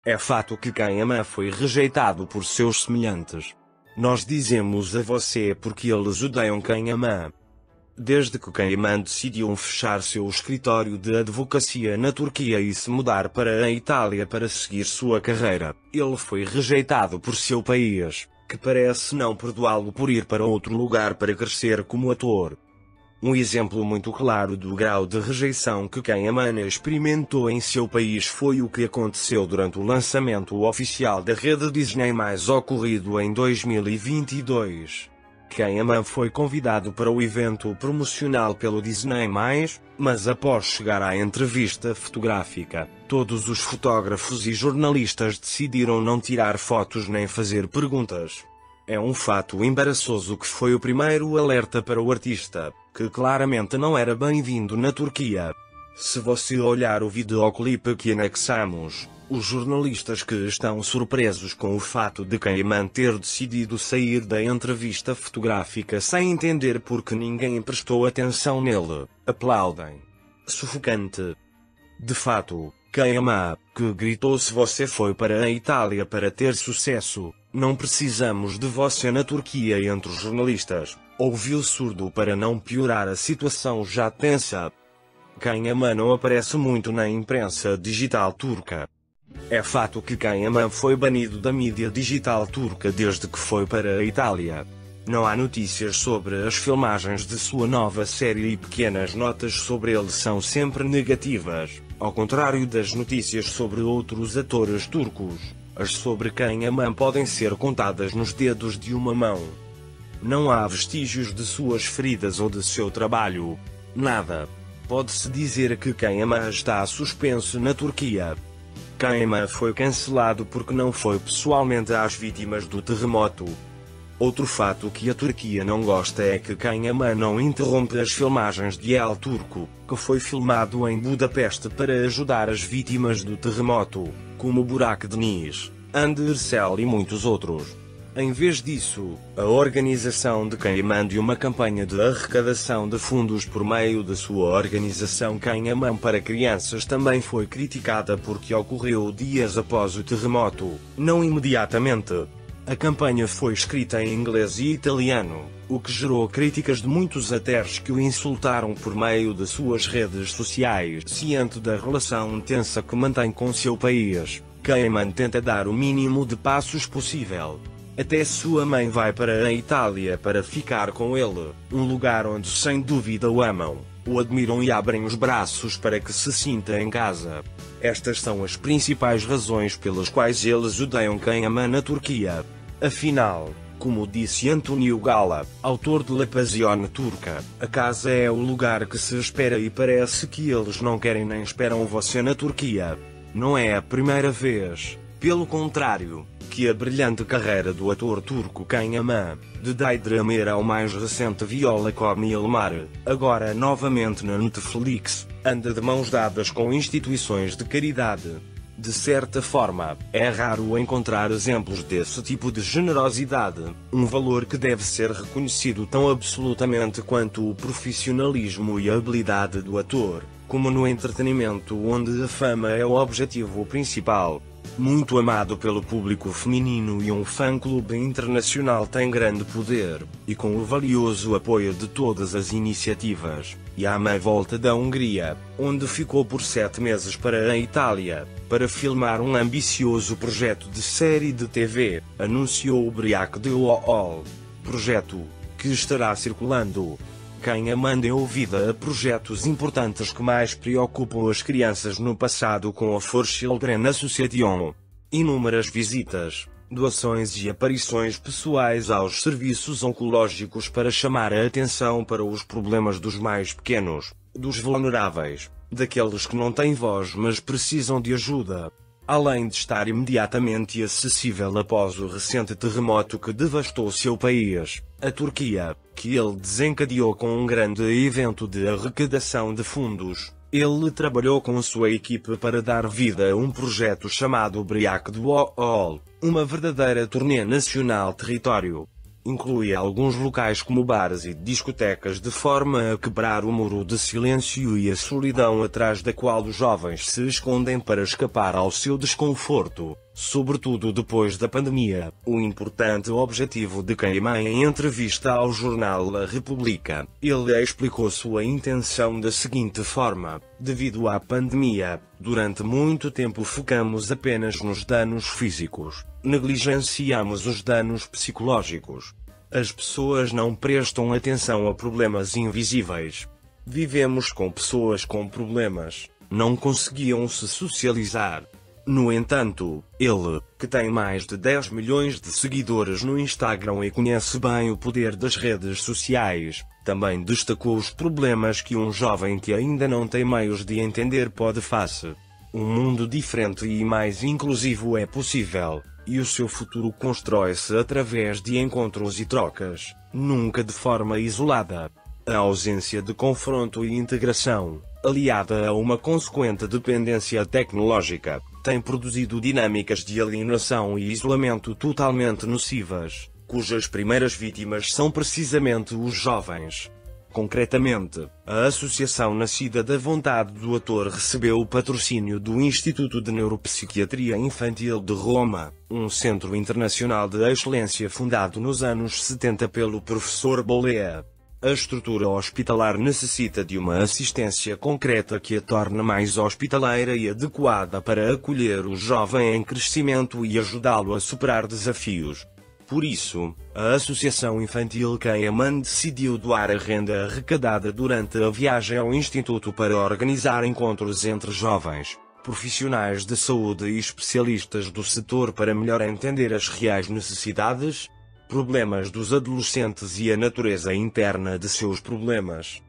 É fato que quem ama foi rejeitado por seus semelhantes. Nós dizemos a você porque eles odeiam quem ama. Desde que Kayman decidiu fechar seu escritório de advocacia na Turquia e se mudar para a Itália para seguir sua carreira, ele foi rejeitado por seu país, que parece não perdoá-lo por ir para outro lugar para crescer como ator. Um exemplo muito claro do grau de rejeição que Kayman experimentou em seu país foi o que aconteceu durante o lançamento oficial da rede Disney+, ocorrido em 2022. Kayman foi convidado para o evento promocional pelo Disney+, mas após chegar à entrevista fotográfica, todos os fotógrafos e jornalistas decidiram não tirar fotos nem fazer perguntas. É um fato embaraçoso que foi o primeiro alerta para o artista, que claramente não era bem-vindo na Turquia. Se você olhar o videoclipe que anexamos, os jornalistas que estão surpresos com o fato de Kayman ter decidido sair da entrevista fotográfica sem entender porque ninguém prestou atenção nele, aplaudem. Sufocante. De fato, Kayman, que gritou se você foi para a Itália para ter sucesso, não precisamos de você na Turquia entre os jornalistas, ouviu surdo para não piorar a situação já tensa. Kayman não aparece muito na imprensa digital turca. É fato que Kayman foi banido da mídia digital turca desde que foi para a Itália. Não há notícias sobre as filmagens de sua nova série e pequenas notas sobre ele são sempre negativas, ao contrário das notícias sobre outros atores turcos. As sobre Kayman podem ser contadas nos dedos de uma mão. Não há vestígios de suas feridas ou de seu trabalho. Nada. Pode-se dizer que Kayman está suspenso na Turquia. Kayman foi cancelado porque não foi pessoalmente às vítimas do terremoto. Outro fato que a Turquia não gosta é que Kayman não interrompe as filmagens de El Turco, que foi filmado em Budapeste para ajudar as vítimas do terremoto, como Burak Deniz, Andersel e muitos outros. Em vez disso, a organização de Kayman de uma campanha de arrecadação de fundos por meio de sua organização Kayman para crianças também foi criticada porque ocorreu dias após o terremoto, não imediatamente. A campanha foi escrita em inglês e italiano, o que gerou críticas de muitos ateres que o insultaram por meio de suas redes sociais. Ciente da relação tensa que mantém com seu país, Kayman tenta dar o mínimo de passos possível. Até sua mãe vai para a Itália para ficar com ele, um lugar onde sem dúvida o amam, o admiram e abrem os braços para que se sinta em casa. Estas são as principais razões pelas quais eles odeiam Kayman na Turquia. Afinal, como disse Antonio Gala, autor de La Passione Turca, a casa é o lugar que se espera e parece que eles não querem nem esperam você na Turquia. Não é a primeira vez, pelo contrário, que a brilhante carreira do ator turco Kayman, de Daydreamer ao mais recente Viola Come Il Mare, agora novamente na Netflix, anda de mãos dadas com instituições de caridade. De certa forma, é raro encontrar exemplos desse tipo de generosidade, um valor que deve ser reconhecido tão absolutamente quanto o profissionalismo e a habilidade do ator, como no entretenimento onde a fama é o objetivo principal. Muito amado pelo público feminino e um fã-clube internacional tem grande poder, e com o valioso apoio de todas as iniciativas, e à meia volta da Hungria, onde ficou por 7 meses para a Itália, para filmar um ambicioso projeto de série de TV, anunciou o Briac de Wall, projeto que estará circulando. Kayman deu vida a projetos importantes que mais preocupam as crianças no passado com a For Children Association. Inúmeras visitas, doações e aparições pessoais aos serviços oncológicos para chamar a atenção para os problemas dos mais pequenos, dos vulneráveis, daqueles que não têm voz mas precisam de ajuda. Além de estar imediatamente acessível após o recente terremoto que devastou seu país, a Turquia, que ele desencadeou com um grande evento de arrecadação de fundos, ele trabalhou com sua equipe para dar vida a um projeto chamado Briac de Wall, uma verdadeira turnê nacional território. inclui alguns locais como bares e discotecas, de forma a quebrar o muro de silêncio e a solidão atrás da qual os jovens se escondem para escapar ao seu desconforto, sobretudo depois da pandemia. O importante objetivo de Cayman, em entrevista ao jornal A República, ele explicou sua intenção da seguinte forma: devido à pandemia, durante muito tempo focamos apenas nos danos físicos, negligenciamos os danos psicológicos. As pessoas não prestam atenção a problemas invisíveis. Vivemos com pessoas com problemas, não conseguiam se socializar. No entanto, ele, que tem mais de 10 milhões de seguidores no Instagram e conhece bem o poder das redes sociais, também destacou os problemas que um jovem que ainda não tem meios de entender pode face. Um mundo diferente e mais inclusivo é possível, e o seu futuro constrói-se através de encontros e trocas, nunca de forma isolada. A ausência de confronto e integração, aliada a uma consequente dependência tecnológica, tem produzido dinâmicas de alienação e isolamento totalmente nocivas, cujas primeiras vítimas são precisamente os jovens. Concretamente, a associação nascida da vontade do ator recebeu o patrocínio do Instituto de Neuropsiquiatria Infantil de Roma, um centro internacional de excelência fundado nos anos 70 pelo professor Bollea. A estrutura hospitalar necessita de uma assistência concreta que a torne mais hospitaleira e adequada para acolher o jovem em crescimento e ajudá-lo a superar desafios. Por isso, a Associação Infantil Cayman decidiu doar a renda arrecadada durante a viagem ao Instituto para organizar encontros entre jovens, profissionais de saúde e especialistas do setor para melhor entender as reais necessidades, problemas dos adolescentes e a natureza interna de seus problemas.